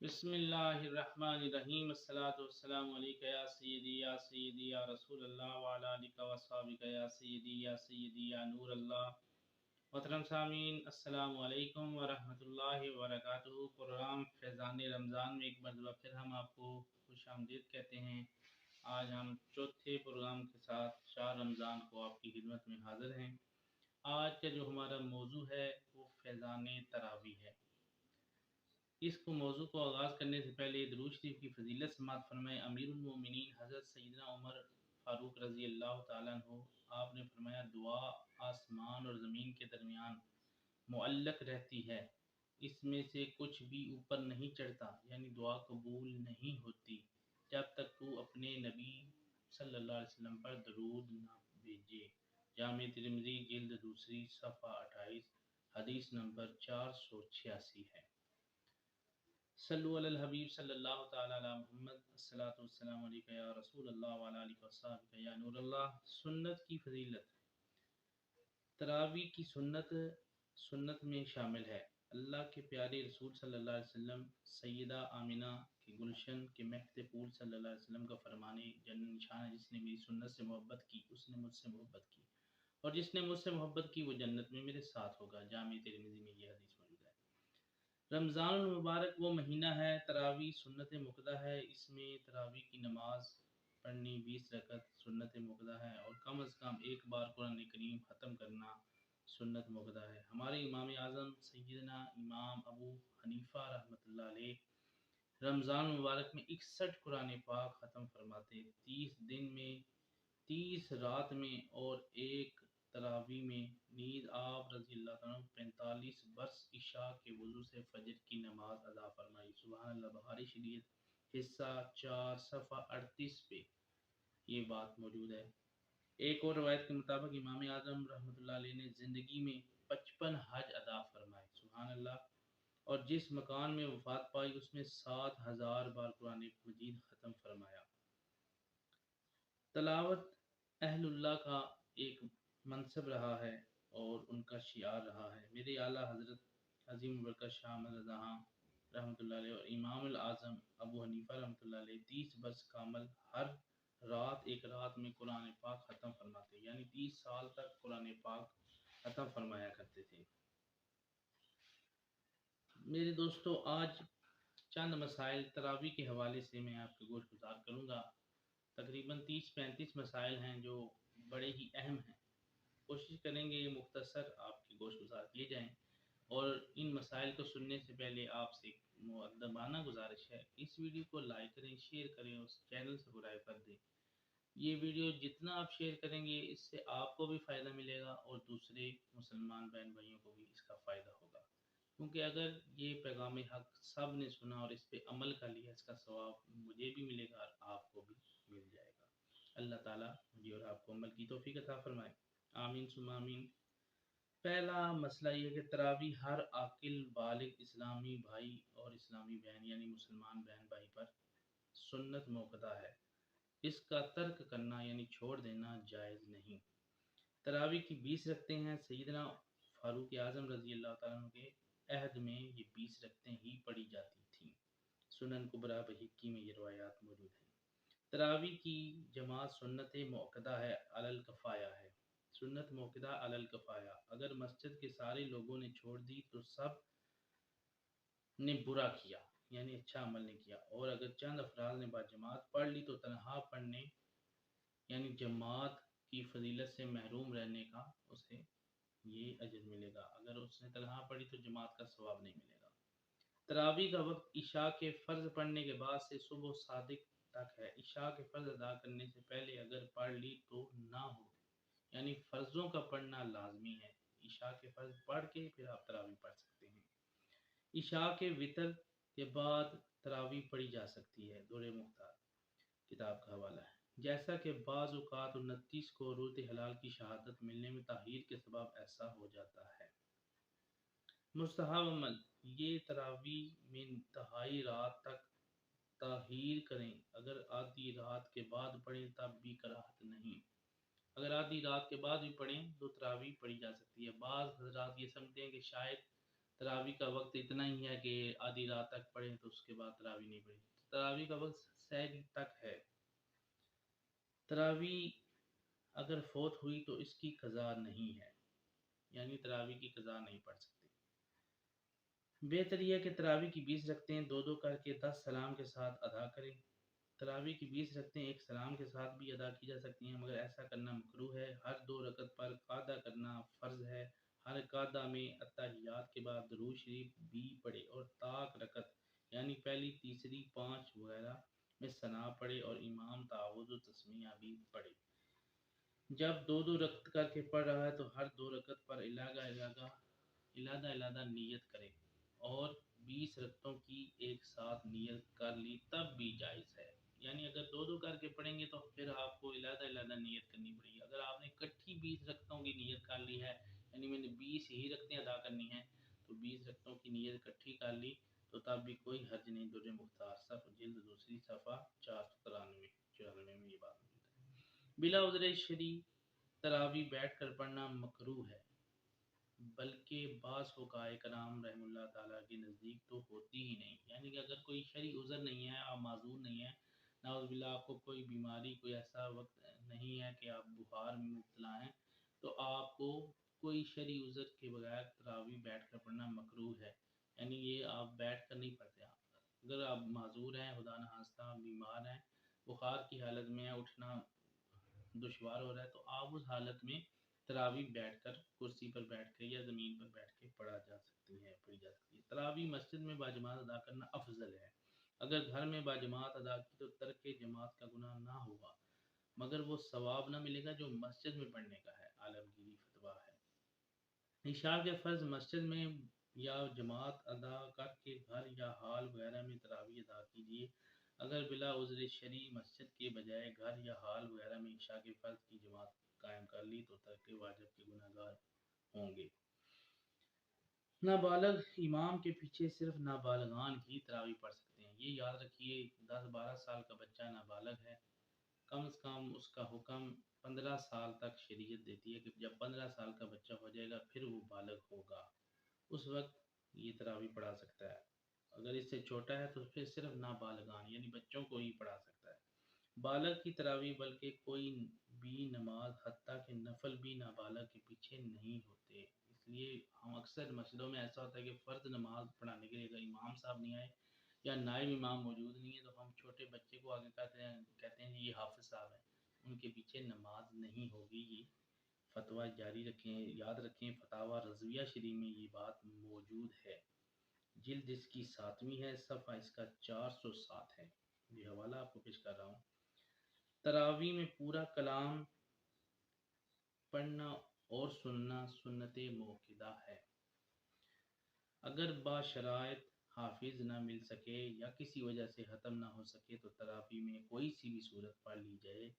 بسم اللہ الرحمن الرحیم الصلاۃ والسلام علیک یا سیدی یا سیدی یا رسول اللہ وعلی آلک و اصحابک یا سیدی یا سیدی یا نور اللہ۔ محترم سامعین، السلام علیکم ورحمۃ اللہ وبرکاتہ۔ پروگرام فیضان رمضان میں ایک مرتبہ پھر ہم آپ کو خوش آمدید کہتے ہیں۔ آج ہم چوتھے پروگرام کے ساتھ 4 رمضان کو آپ کی خدمت میں حاضر ہیں۔ آج کا جو ہمارا موضوع ہے وہ فیضان تراویح ہے۔ اس کو موضوع کو آغاز کرنے سے پہلے درود شریف کی فضیلت سماعت فرمائے۔ امیر المومنین حضرت سیدنا عمر فاروق رضی اللہ تعالیٰ عنہ آپ نے فرمایا، دعا آسمان اور زمین کے درمیان معلق رہتی ہے، اس میں سے کچھ بھی اوپر نہیں چڑھتا، یعنی دعا قبول نہیں ہوتی جب تک تو اپنے نبی صلی اللہ علیہ وسلم پر درود نہ بھیجے۔ جامع ترمذی جلد دوسری صفحہ 28، حدیث نمبر 486 ہے۔ صلو علی الحبیب صلی اللہ تعالی علی محمد، الصلاۃ والسلام علیک یا رسول اللہ وعلی آلہ وصحبہ یا نور اللہ۔ سنت کی فضیلت۔ تراویح کی سنت میں شامل ہے۔ اللہ کے پیارے رسول صلی اللہ علیہ وسلم سیدہ آمنہ کے گلشن کے مہک پھول صلی اللہ علیہ وسلم کا فرمانے جنت نشان ہے، جس نے میری سنت سے محبت کی اس نے مجھ سے محبت کی، اور جس نے مجھ سے محبت کی وہ جنت میں میرے ساتھ ہوگا۔ جامع ترمذی میں یہ حدیث موجود ہے۔ رمضان المبارک وہ مہینہ ہے، تراویح سنت مؤکدہ ہے۔ اس میں تراویح کی نماز پڑھنی 20 رکعت سنت مؤکدہ ہے، اور کم از کم ایک بار قرآن کریم ختم کرنا سنت مؤکدہ ہے۔ ہمارے امام اعظم سیدنا امام ابو حنیفہ رحمۃ اللہ علیہ رمضان المبارک میں 61 قرآن پاک ختم فرماتے، 30 دن میں، 30 رات میں اور ایک تراویح میں۔ نیز آپ رضی اللہ عنہ 45 برس عشاء کے وضو سے فجر کی نماز ادا فرمائی۔ سبحان اللہ۔ بخاری شریف حصہ 4 صفحہ 38 پہ یہ بات موجود ہے۔ ایک اور روایت کے مطابق امام اعظم رحمۃ اللہ علیہ نے زندگی میں 55 حج ادا فرمائے، سبحان اللہ، اور جس مکان میں وفات پائی اس میں 7000 بار قرآن مجید ختم فرمایا۔ تلاوت اہل اللہ کا ایک منصب رہا ہے اور ان کا شعار رہا ہے۔ میرے اعلیٰ حضرت عظیم برکت شاہ احمد رضا رحمۃ اللہ علیہ اور امام الاعظم ابو حنیفہ رحمۃ اللہ علیہ 30 برس کامل ہر رات ایک رات میں قرآن پاک ختم فرماتے، یعنی 30 سال تک قرآن پاک ختم فرمایا کرتے تھے۔ میرے دوستو، آج چند مسائل تراویح کے حوالے سے میں آپ کے گوش گزار کروں گا۔ تقریباً 30-35 مسائل ہیں جو بڑے ہی اہم ہیں۔ کوشش کریں گے مختصر آپ کی گوش گزار کیے جائیں، اور ان مسائل کو سننے سے پہلے آپ سے ایک مؤدبانہ گزارش ہے، اس ویڈیو کو لائک کریں، شیئر کریں، اس چینل سے سبسکرائب کر دیں۔ یہ ویڈیو جتنا آپ شیئر کریں گے اس سے آپ کو بھی فائدہ ملے گا اور دوسرے مسلمان بہن بھائیوں کو بھی اس کا فائدہ ہوگا، کیونکہ اگر یہ پیغام حق سب نے سنا اور اس پہ عمل کر لیا، اس کا ثواب مجھے بھی ملے گا اور آپ کو بھی مل جائے گا۔ اللہ تعالیٰ مجھے اور آپ کو عمل کی توفیق عطا فرمائے، آمین ثم آمین۔ پہلا مسئلہ یہ ہے کہ تراویح ہر عاقل بالغ اسلامی بھائی اور اسلامی بہن یعنی مسلمان بہن بھائی پر سنت موقدہ ہے، اس کا ترک کرنا یعنی چھوڑ دینا جائز نہیں۔ تراویح کی 20 رکعتیں ہیں۔ سیدنا فاروق اعظم رضی اللہ تعالیٰ عنہ کے عہد میں یہ 20 رکعتیں ہی پڑھی جاتی تھیں۔ سنن کبریٰ بہقی میں یہ روایات موجود ہیں۔ تراویح کی جماعت سنت مؤکدہ ہے، علی الکفایہ ہے۔ سنت مؤکدہ علی الکفایہ، اگر مسجد کے سارے لوگوں نے چھوڑ دی تو سب نے برا کیا، یعنی اچھا عمل نہیں کیا، اور اگر چند افراد نے باجماعت پڑھ لی تو تنہا پڑھنے یعنی جماعت کی فضیلت سے محروم رہنے کا اسے یہ اجر ملے گا، اگر اس نے تنہا پڑھی تو جماعت کا ثواب نہیں ملے گا۔ تراویح کا وقت عشاء کے فرض پڑھنے کے بعد سے صبح صادق تک ہے۔ عشاء کے فرض ادا کرنے سے پہلے اگر پڑھ لی تو نہ ہو، یعنی فرضوں کا پڑھنا لازمی ہے۔ عشاء کے فرض پڑھ کے پھر آپ تراویح پڑھ سکتے ہیں۔ عشاء کے وتر کے بعد تراویح پڑھی جا سکتی ہے، دور مختار کتاب کا حوالہ ہے۔ جیسا کہ بعض اوقات 29 کو روز حلال کی شہادت ملنے میں تاخیر کے سبب ایسا ہو جاتا ہے۔ مستحب عمل، یہ تراویح میں انتہائی رات تک تاخیر کریں، اگر آدھی رات کے بعد پڑھیں تب بھی کراہت نہیں۔ اگر آدھی رات کے بعد بھی پڑھیں تو تراویح پڑھی جا سکتی ہے۔ بعض حضرات یہ سمجھتے ہیں کہ شاید تراویح کا وقت اتنا ہی ہے کہ آدھی رات تک پڑھیں تو اس کے بعد تراویح نہیں پڑھی. تراویح کا وقت سحری تک ہے. تراویح اگر فوت ہوئی تو اس کی قضا نہیں ہے، یعنی تراویح کی قضا نہیں پڑھ سکتے. بہتر یہ ہے کہ تراویح کی 20 رکعتیں دو دو کر کے 10 سلام کے ساتھ ادا کریں. تراویح کی 20 رکعتیں ایک سلام کے ساتھ بھی ادا کی جا سکتی ہیں، مگر ایسا کرنا مکروہ ہے. ہر 2 رکعت پر قعدہ کرنا فرض ہے. ہر قعدہ میں اتحیات کے بعد درود شریف بھی پڑھے اور طاق رکعت یعنی پہلی تیسری 5 وغیرہ میں ثنا پڑھے اور امام تعوذ و تسمیہ بھی پڑھے. جب دو دو رکعت کر کے پڑھ رہا ہے تو ہر 2 رکعت پر علیحدہ نیت کرے، اور 20 رکعتوں کی ایک ساتھ نیت کر لی تب بھی جائز ہے. یعنی اگر دو دو کر کے پڑھیں گے تو پھر آپ کو علیحدہ نیت کرنی پڑے گی. اگر آپ نے اکٹھی 20 رکعتوں کی نیت کر لی ہے، یعنی میں نے 20 ہی رکعتیں ادا کرنی ہیں، تو 20 رکعتوں کی نیت اکٹھی کر لی تو تب بھی کوئی حرج نہیں. در مختار صف جلد دوسری صفحہ 493 میں یہ بات موجود ہے. بلا عذر شرعی تراویح بیٹھ کر پڑھنا مکروہ ہے، بلکہ بعض فقہائے کرام رحم اللہ تعالیٰ کے نزدیک تو ہوتی ہی نہیں. یعنی کہ اگر کوئی شرعی عذر نہیں ہے، آپ معذور نہیں ہیں، نعوذ باللہ آپ کو کوئی بیماری، کوئی ایسا وقت نہیں ہے کہ آپ بخار میں مبتلا ہیں، تو آپ کو کوئی شرعی عذر کے بغیر تراویح بیٹھ کر پڑھنا مکروہ ہے. یعنی یہ آپ بیٹھ کر نہیں پڑھتے. اگر آپ معذور ہیں، خدا نخواستہ بیمار ہیں، بخار کی حالت میں اٹھنا دشوار ہو رہا ہے، تو آپ اس حالت میں تراویح بیٹھ کر کرسی پر بیٹھ کے یا زمین پر بیٹھ کے پڑھی جا سکتی ہے. تراویح مسجد میں باجماعت ادا کرنا افضل ہے. اگر گھر میں باجماعت ادا کی تو ترک جماعت کا گناہ نہ ہوگا، مگر وہ ثواب نہ ملے گا جو مسجد میں پڑھنے کا ہے. عالمگیری فتویٰ ہے. عشاء کے فرض مسجد میں یا جماعت ادا کر کے گھر یا ہال وغیرہ میں تراویح ادا کیجیے. اگر بلا عذر شرعی مسجد کے بجائے گھر یا ہال وغیرہ میں عشاء کے فرض کی جماعت قائم کر لی تو ترک واجب کے گناہ گار ہوں گے. نابالغ امام کے پیچھے صرف نابالغان ہی تراویح پڑھ سکتے ہیں. یہ یاد رکھیے 10-12 سال کا بچہ نابالغ ہے. کم از کم اس کا حکم 15 سال تک شریعت دیتی ہے کہ جب 15 سال کا بچہ ہو جائے گا پھر وہ بالغ ہوگا، اس وقت یہ تراویح پڑھا سکتا ہے. اگر اس سے چھوٹا ہے تو پھر صرف نابالغان یعنی بچوں کو ہی پڑھا سکتا ہے. بالغ کی تراویح بلکہ کوئی بھی نماز حتیٰ کہ نفل بھی نابالغ کے پیچھے نہیں ہوتے. اس لیے ہم اکثر مسجدوں میں ایسا ہوتا ہے کہ فرض نماز پڑھانے کے لیے اگر امام صاحب نہیں آئے یا نائب امام موجود نہیں ہے تو ہم چھوٹے بچے کو آگے کہتے ہیں یہ حافظ صاحب ہیں، ان کے پیچھے نماز نہیں ہوگی. یہ فتویٰ جاری رکھیں، یاد رکھیں. فتاوی رضویہ شریف میں یہ بات موجود ہے. جلد اس کی 7ویں ہے، صفحہ اس کا 407 ہے. یہ حوالہ آپ کو پیش کر رہا ہوں. تراویح میں پورا کلام پڑھنا اور سننا سنت موقدہ ہے. اگر باشرائط حافظ نہ مل سکے یا کسی وجہ سے ختم نہ ہو سکے تو تراویح میں کوئی سی بھی صورت پڑھ لی جائے.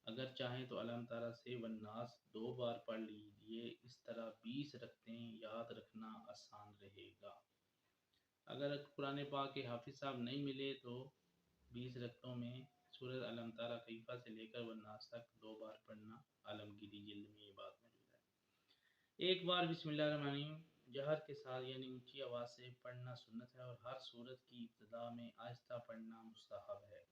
اگر چاہیں تو علم تارا سے والناس 2 بار پڑھ لیجیے. اس طرح 20 رکعتیں یاد رکھنا آسان رہے گا. اگر قرآن پاک کے حافظ صاحب نہیں ملے تو 20 رکعتوں میں سورۃ علم تارا کیفہ سے لے کر والناس تک 2 بار پڑھنا. عالمگیری جلد میں یہ بات موجود ہے. ایک بار بسم اللہ الرحمن الرحیم جہر کے ساتھ یعنی اونچی آواز سے پڑھنا سنت ہے، اور ہر سورت کی ابتدا میں آہستہ پڑھنا مستحب ہے.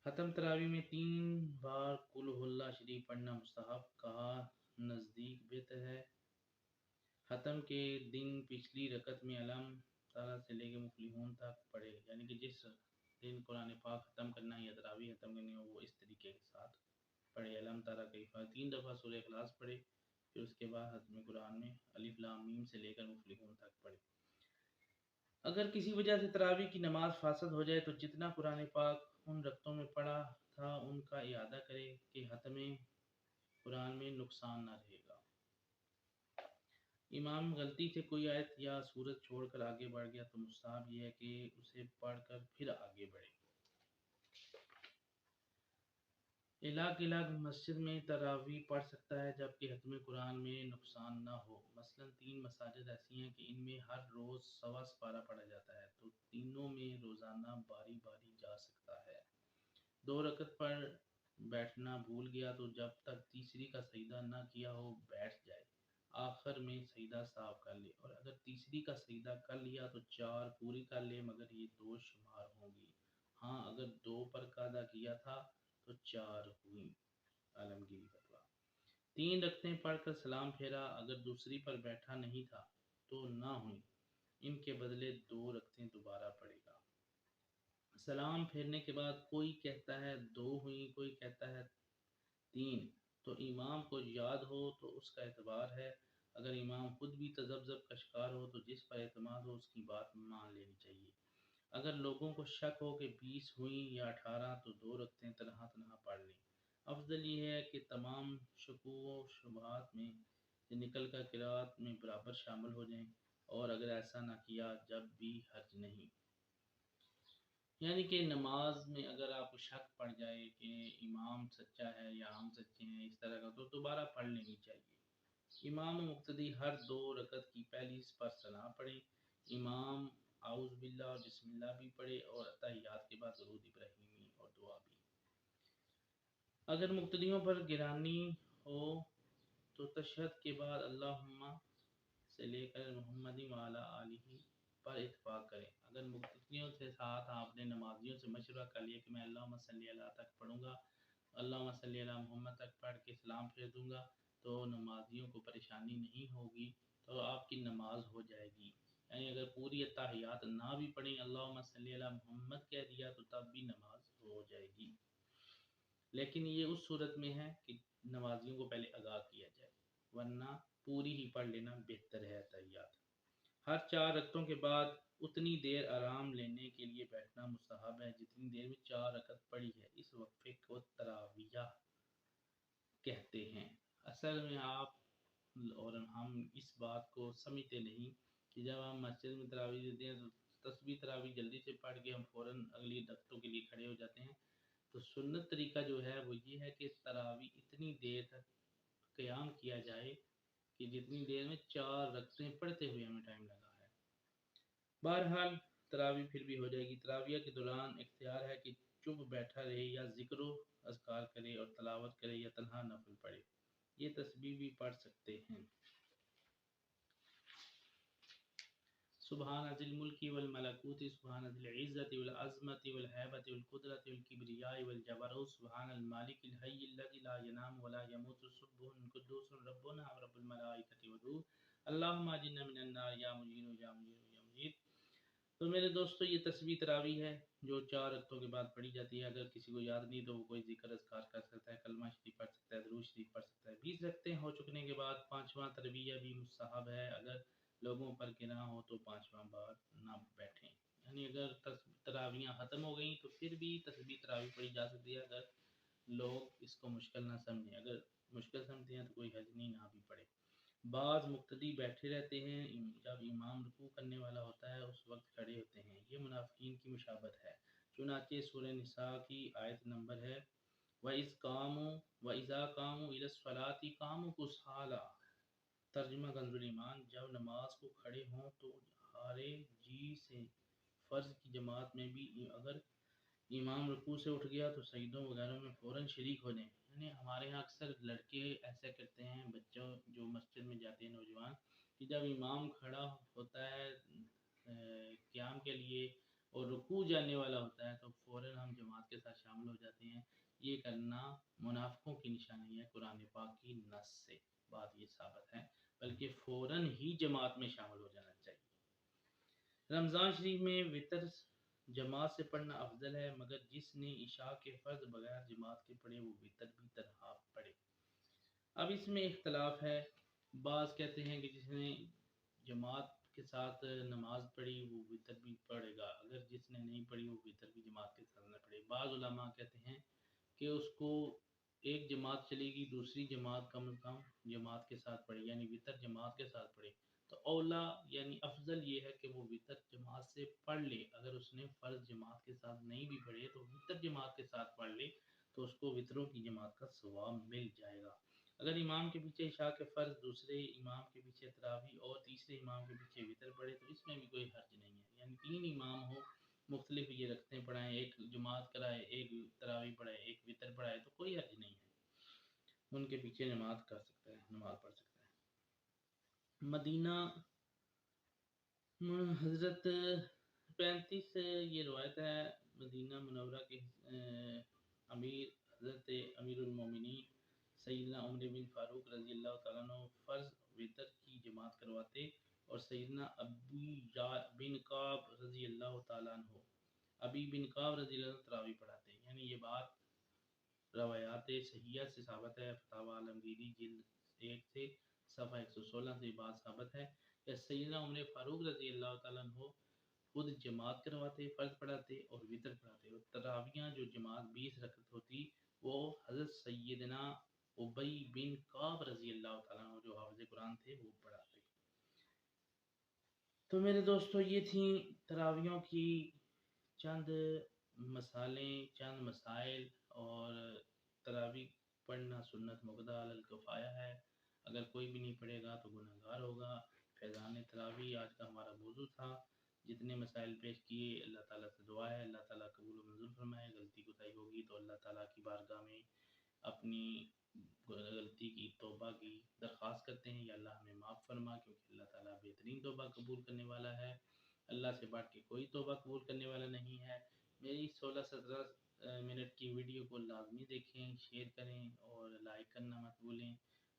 ختم تراویح میں 3 بار قل ہو اللہ شریف پڑھنا مستحب کہا نزدیک بہتر ہے. ختم کے دن پچھلی رکعت میں علم تارا سے لے کے مفلحون تک پڑھے. یعنی کہ جس دن قرآن پاک ختم کرنا ہے یا تراویح ختم کرنی ہے وہ اس طریقے کے ساتھ پڑھے. علم تارا کیفہ 3 دفعہ سورہ اخلاص پڑھے، پھر اس کے بعد ختم قرآن میں الف لام میم سے لے کر مفلحون تک پڑھے. اگر کسی وجہ سے تراویح کی نماز فاسد ہو جائے تو جتنا قرآن پاک ان رکعتوں میں پڑھا تھا ان کا اعادہ کرے کہ ختم قرآن میں نقصان نہ رہے گا. امام غلطی سے کوئی آیت یا سورت چھوڑ کر آگے بڑھ گیا تو مستحب یہ ہے کہ اسے پڑھ کر پھر آگے بڑھے. الگ مسجد میں تراویح پڑھ سکتا ہے جبکہ ختم قرآن میں نقصان نہ ہو. مثلا 3 مساجد ایسی ہیں کہ ان میں ہر روز سوا سپارہ پڑھا جاتا ہے تو تینوں میں روزانہ باری باری جا سکتا ہے. 2 رکعت پڑھ بیٹھنا بھول گیا تو جب تک تیسری کا سجدہ نہ کیا ہو بیٹھ جائے. آخر میں سجدہ صاف کر لے، اور اگر تیسری کا سجدہ کر لیا تو 4 پوری کر لے، مگر یہ 2 شمار ہوں گی۔ ہاں اگر 2 پر قاعدہ کیا تھا تو 4 ہوئی۔ عالمگیری فتویٰ 3 رکعتیں پڑھ کر سلام پھیرا، اگر دوسری پر بیٹھا نہیں تھا تو نہ ہوئی، ان کے بدلے 2 رکعتیں دوبارہ پڑھے گا۔ سلام پھیرنے کے بعد کوئی کہتا ہے 2 ہوئی، کوئی کہتا ہے 3، تو امام کو یاد ہو تو اس کا اعتبار ہے، اگر امام خود بھی تذبذب کا شکار ہو تو جس پر اعتماد ہو اس کی بات مان لینی چاہیے۔ اگر لوگوں کو شک ہو کہ 20 ہوئیں یا 18 تو 2 رکعتیں تنہا تنہا پڑھ لیں۔ افضل یہ ہے کہ تمام شکوک و شبہات میں سے نکل کر قرأت میں برابر شامل ہو جائیں، اور اگر ایسا نہ کیا جب بھی حرج نہیں۔ یعنی کہ نماز میں اگر آپ کو شک پڑ جائے کہ امام سچا ہے یا ہم سچے ہیں اس طرح کا، تو دوبارہ پڑھ لینی چاہیے۔ امام و مقتدی ہر 2 رکعت کی پہلی پر سلام پڑھے، امام اعوذ باللہ اور بسم اللہ بھی پڑھے، اور اتحیات کے بعد درود ابراہیمی اور دعا بھی۔ اگر مقتدیوں پر گرانی ہو تو تشہد کے بعد اللہم سے لے کر محمد وعلی آلہ پر اتفاق کریں۔ اگر مقتدیوں کے ساتھ آپ نے نمازیوں سے مشورہ کر لیا کہ میں اللہم صلی اللہ تک پڑھوں گا، اللہم صلی اللہ محمد تک پڑھ کے سلام پھیر دوں گا، تو نمازیوں کو پریشانی نہیں ہوگی، تو آپ کی نماز ہو جائے گی۔ یعنی اگر پوری اتحیات نہ بھی پڑھیں، اللہم صلی اللہ محمد کہہ دیا تو تب بھی نماز ہو جائے گی، لیکن یہ اس صورت میں ہے کہ نمازیوں کو پہلے آگاہ کیا جائے، ورنہ پوری ہی پڑھ لینا بہتر ہے۔ اتحیات ہر 4 رکعتوں کے بعد اتنی دیر آرام لینے کے لیے بیٹھنا مستحب ہے جتنی دیر میں 4 رکعت پڑھی ہے، اس وقفے کو تراویح کہتے ہیں۔ اصل میں آپ اور ہم اس بات کو سمجھتے نہیں کہ جب ہم مسجد میں تراویح دیتے ہیں تو تسبیح تراویح جلدی سے پڑھ کے ہم فوراً اگلی رکعتوں کے لیے کھڑے ہو جاتے ہیں، تو سنت طریقہ جو ہے وہ یہ ہے کہ تراویح اتنی دیر تک قیام کیا جائے کہ جتنی دیر میں 4 رکعتیں پڑھتے ہوئے ہمیں ٹائم لگا ہے۔ بہرحال تراویح پھر بھی ہو جائے گی۔ تراویح کے دوران اختیار ہے کہ چپ بیٹھا رہے یا ذکر و اذکار کرے اور تلاوت کرے یا تنہا نفل پڑھے، یہ تسبیح بھی پڑھ سکتے ہیں۔ سبحان ذی الملک والملکوت، سبحان ذی العزت والعظمت والہیبت والقدرت والکبریاء والجبروت، سبحان المالک الحی الذی لا ینام ولا یموت، سبح قدوس ربنا ورب الملائکۃ والروح، اللہم اجرنا من النار یا مجیر یا مجیر یا مجید۔ تو میرے دوستو یہ تسبیح تراویح ہے جو 4 رکعتوں کے بعد پڑھی جاتی ہے۔ اگر کسی کو یاد نہیں تو وہ کوئی ذکر اذکار کر سکتا ہے، کلمہ شریف پڑھ سکتا ہے، درود شریف پڑھ سکتا ہے۔ 20 رکعتیں ہو چکنے کے بعد 5واں ترویہ بھی مستحب ہے، اگر لوگوں پر گنا ہو تو 5واں بار نہ بیٹھیں۔ یعنی اگر تراویحاں ختم ہو گئیں تو پھر بھی تسبیح تراویح پڑھی جا سکتی ہے، اگر لوگ اس کو مشکل نہ سمجھیں۔ اگر مشکل سمجھتے ہیں تو کوئی حرج نہیں، نہ بھی پڑھے۔ بعض مقتدی بیٹھے رہتے ہیں، جب امام رکوع کرنے والا ہوتا ہے اس وقت کھڑے ہوتے ہیں، یہ منافقین کی مشابہت ہے۔ چنانچہ سورہ نساء کی آیت نمبر ہے وَإِذْ قَامُوا وَإِذَا قَامُوا إِلَى الصَّلَاةِ قَامُوا كُسَالَىٰ۔ ترجمہ کنز ایمان، جب نماز کو کھڑے ہوں تو ہارے جی سے۔ فرض کی جماعت میں بھی اگر امام رکوع سے اٹھ گیا تو سجدوں وغیرہ میں فوراً شریک ہو جائیں۔ یعنی ہمارے یہاں اکثر لڑکے ایسا کرتے ہیں، بچوں جو مسجد میں جاتے ہیں نوجوان، کہ جب امام کھڑا ہوتا ہے قیام کے لیے اور رکوع جانے والا ہوتا ہے تو فوراً ہم جماعت کے ساتھ شامل ہو جاتے ہیں۔ یہ کرنا منافقوں کی نشانی ہے، قرآن پاک کی نص سے بات یہ ثابت ہے، بلکہ فوراً ہی جماعت میں شامل ہو جانا چاہیے۔ رمضان شریف میں وتر جماعت سے پڑھنا افضل ہے، مگر جس نے عشاء کے فرض بغیر جماعت کے پڑھے وہ وتر بھی تنہا پڑھے۔ اب اس میں اختلاف ہے، بعض کہتے ہیں کہ جس نے جماعت کے ساتھ نماز پڑھی وہ وتر بھی پڑھے گا، اگر جس نے نہیں پڑھی وہ وتر بھی جماعت کے ساتھ نہ پڑھے۔ بعض علماء کہتے ہیں کہ اس کو ایک جماعت چلے گی، دوسری جماعت کم از کم جماعت کے ساتھ پڑھے، یعنی وتر جماعت کے ساتھ پڑھے، تو اولا یعنی افضل یہ ہے کہ وہ وتر جماعت سے پڑھ لے۔ اگر اس نے فرض جماعت کے ساتھ نہیں بھی پڑھے تو وتر جماعت کے ساتھ پڑھ لے تو اس کو وتروں کی جماعت کا ثواب مل جائے گا۔ اگر امام کے پیچھے عشاء کے فرض، دوسرے امام کے پیچھے تراویح اور تیسرے امام کے پیچھے وتر پڑھے تو اس میں بھی کوئی حرج نہیں ہے۔ یعنی 3 امام ہو، مختلف یہ رکھتے پڑھائیں، ایک جماعت کرائے، ایک تراویح پڑھائے، ایک وتر پڑھائے، تو کوئی حرج نہیں ہے، ان کے پیچھے نماز کر سکتا ہے، نماز پڑھ سکتا ہے۔ مدینہ حضرت 35 یہ روایت ہے مدینہ منورہ کے امیر حضرت امیر المومنین سیدنا عمر بن فاروق رضی اللہ تعالیٰ عنہ فرض وتر کی جماعت کرواتے اور سیدنا ابی بن کعب رضی اللہ تعالیٰ عنہ ابی بن کعب رضی اللہ عنہ تراویح پڑھاتے. یعنی یہ بات روایات صحیحہ سے ثابت ہے. فتاوی عالمگیری جلد 1 سے صفحہ 116 سے بات ثابت ہے کہ سیدنا عمر فاروق رضی اللہ تعالیٰ عنہ خود جماعت کرواتے، فرض پڑھاتے اور وتر پڑھاتے. اور تراویحاں جو جماعت 20 رکعت ہوتی وہ حضرت سیدنا ابی بن کعب رضی اللہ تعالیٰ عنہ جو حافظ قرآن تھے وہ پڑھاتے. تو میرے دوستو یہ تھیں تراویحوں کی چند مسائل، چند مسائل. اور تراویح پڑھنا سنت مقدہ علی الکفایہ ہے. اگر کوئی بھی نہیں پڑھے گا تو گناہ گار ہوگا. فیضان تراویح آج کا ہمارا موضوع تھا. جتنے مسائل پیش کیے اللہ تعالیٰ سے دعا ہے اللہ تعالیٰ قبول و منظور فرمائے. غلطی کوتاہی ہوگی تو اللہ تعالیٰ کی بارگاہ میں اپنی غلطی کی توبہ کی درخواست کرتے ہیں یا اللہ ہمیں معاف فرما، کیونکہ اللہ تعالیٰ بہترین توبہ قبول کرنے والا ہے. اللہ سے بڑھ کے کوئی توبہ قبول کرنے والا نہیں ہے. میری 16-17 منٹ کی ویڈیو کو لازمی دیکھیں، شیئر کریں اور لائک کرنا مت بھولیں.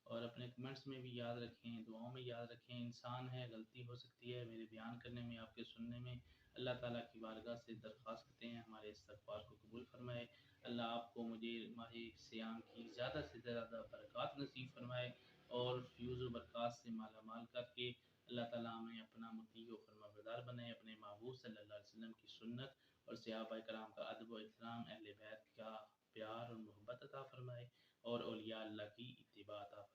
اور اپنے کمنٹس میں بھی یاد رکھیں، دعاؤں میں یاد رکھیں. انسان ہے، غلطی ہو سکتی ہے. میرے بیان کرنے میں، آپ کے سننے میں اللہ تعالیٰ کی بارگاہ سے درخواست کرتے ہیں ہمارے استغفار کو قبول فرمائے. اللہ آپ کو مجھے ماہ صیام کی زیادہ سے زیادہ برکات نصیب فرمائے اور فیوز و برکات سے مالا مال کر کے اللہ تعالیٰ ہمیں اپنا مطیع و فرما بردار بنائے. اپنے محبوب صلی اللہ علیہ وسلم کی سنت اور صحابہ کرام کا ادب و احترام، اہل بیت کا پیار اور محبت عطا فرمائے اور اولیاء اللہ کی اتباع عطا فرمائے.